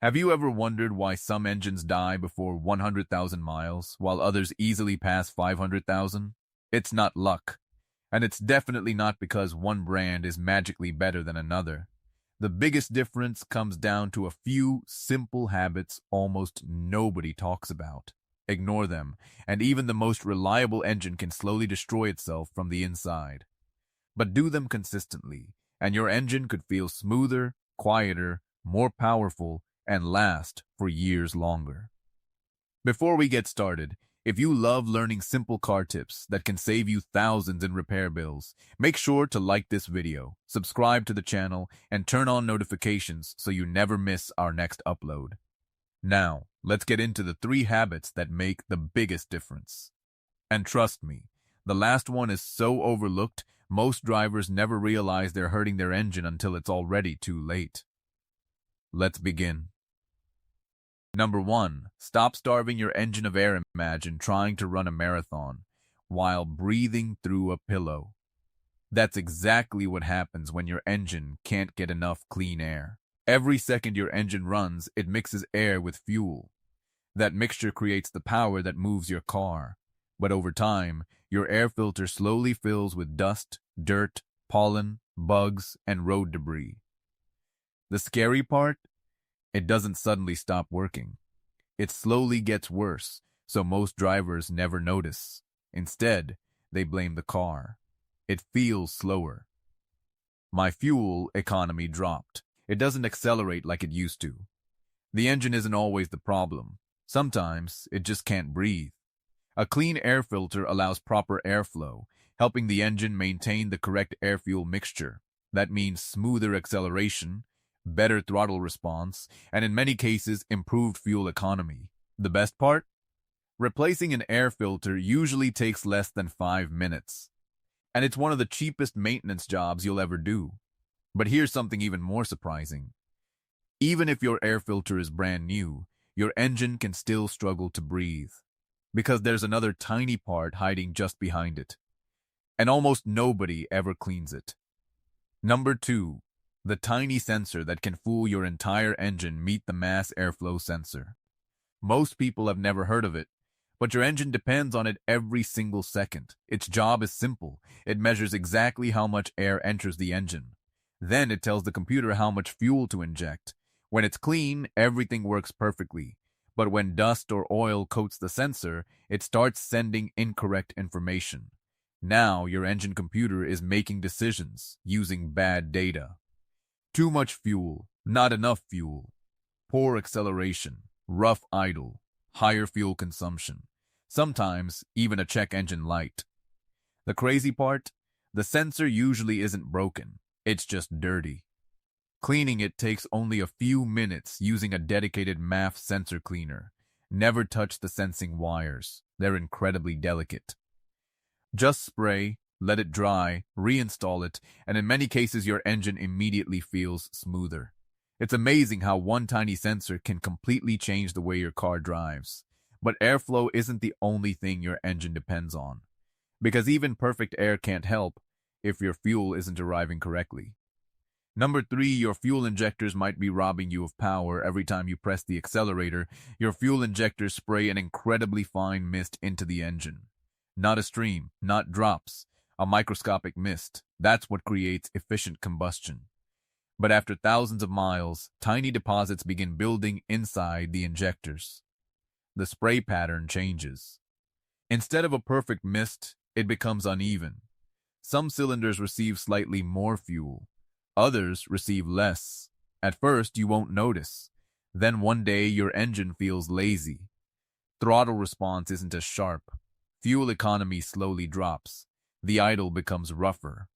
Have you ever wondered why some engines die before 100,000 miles, while others easily pass 500,000? It's not luck, and it's definitely not because one brand is magically better than another. The biggest difference comes down to a few simple habits almost nobody talks about. Ignore them, and even the most reliable engine can slowly destroy itself from the inside. But do them consistently, and your engine could feel smoother, quieter, more powerful, and last for years longer. Before we get started, if you love learning simple car tips that can save you thousands in repair bills, make sure to like this video, subscribe to the channel, and turn on notifications so you never miss our next upload. Now, let's get into the 3 habits that make the biggest difference. And trust me, the last one is so overlooked, most drivers never realize they're hurting their engine until it's already too late. Let's begin. Number 1. Stop starving your engine of air. Imagine trying to run a marathon while breathing through a pillow. That's exactly what happens when your engine can't get enough clean air. Every second your engine runs, it mixes air with fuel. That mixture creates the power that moves your car. But over time, your air filter slowly fills with dust, dirt, pollen, bugs, and road debris. The scary part? It doesn't suddenly stop working. It slowly gets worse, so most drivers never notice. Instead, they blame the car. It feels slower. My fuel economy dropped. It doesn't accelerate like it used to. The engine isn't always the problem. Sometimes it just can't breathe. A clean air filter allows proper airflow, helping the engine maintain the correct air-fuel mixture. That means smoother acceleration, better throttle response, and in many cases, improved fuel economy. The best part? Replacing an air filter usually takes less than 5 minutes. And it's one of the cheapest maintenance jobs you'll ever do. But here's something even more surprising. Even if your air filter is brand new, your engine can still struggle to breathe. Because there's another tiny part hiding just behind it. And almost nobody ever cleans it. Number 2. The tiny sensor that can fool your entire engine. Meet the mass airflow sensor. Most people have never heard of it, but your engine depends on it every single second. Its job is simple. It measures exactly how much air enters the engine. Then it tells the computer how much fuel to inject. When it's clean, everything works perfectly. But when dust or oil coats the sensor, it starts sending incorrect information. Now your engine computer is making decisions using bad data. Too much fuel, not enough fuel, poor acceleration, rough idle, higher fuel consumption, sometimes even a check engine light. The crazy part? The sensor usually isn't broken, it's just dirty. Cleaning it takes only a few minutes using a dedicated MAF sensor cleaner. Never touch the sensing wires, they're incredibly delicate. Just spray, let it dry, reinstall it, and in many cases your engine immediately feels smoother. It's amazing how one tiny sensor can completely change the way your car drives. But airflow isn't the only thing your engine depends on. Because even perfect air can't help if your fuel isn't arriving correctly. Number 3, your fuel injectors might be robbing you of power. Every time you press the accelerator, your fuel injectors spray an incredibly fine mist into the engine. Not a stream, not drops. A microscopic mist. That's what creates efficient combustion. But after thousands of miles, tiny deposits begin building inside the injectors. The spray pattern changes. Instead of a perfect mist, it becomes uneven. Some cylinders receive slightly more fuel. Others receive less. At first, you won't notice. Then one day, your engine feels lazy. Throttle response isn't as sharp. Fuel economy slowly drops. The idle becomes rougher.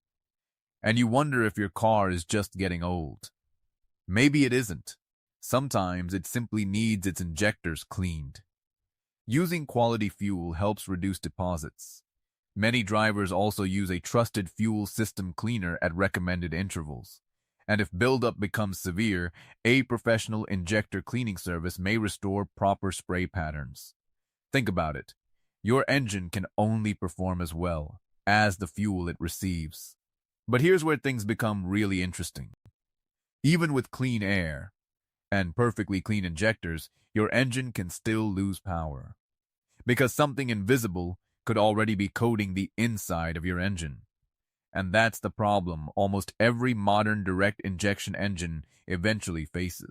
And you wonder if your car is just getting old. Maybe it isn't. Sometimes it simply needs its injectors cleaned. Using quality fuel helps reduce deposits. Many drivers also use a trusted fuel system cleaner at recommended intervals. And if buildup becomes severe, a professional injector cleaning service may restore proper spray patterns. Think about it. Your engine can only perform as well as the fuel it receives. But here's where things become really interesting. Even with clean air, and perfectly clean injectors, your engine can still lose power. Because something invisible could already be coating the inside of your engine. And that's the problem almost every modern direct injection engine eventually faces.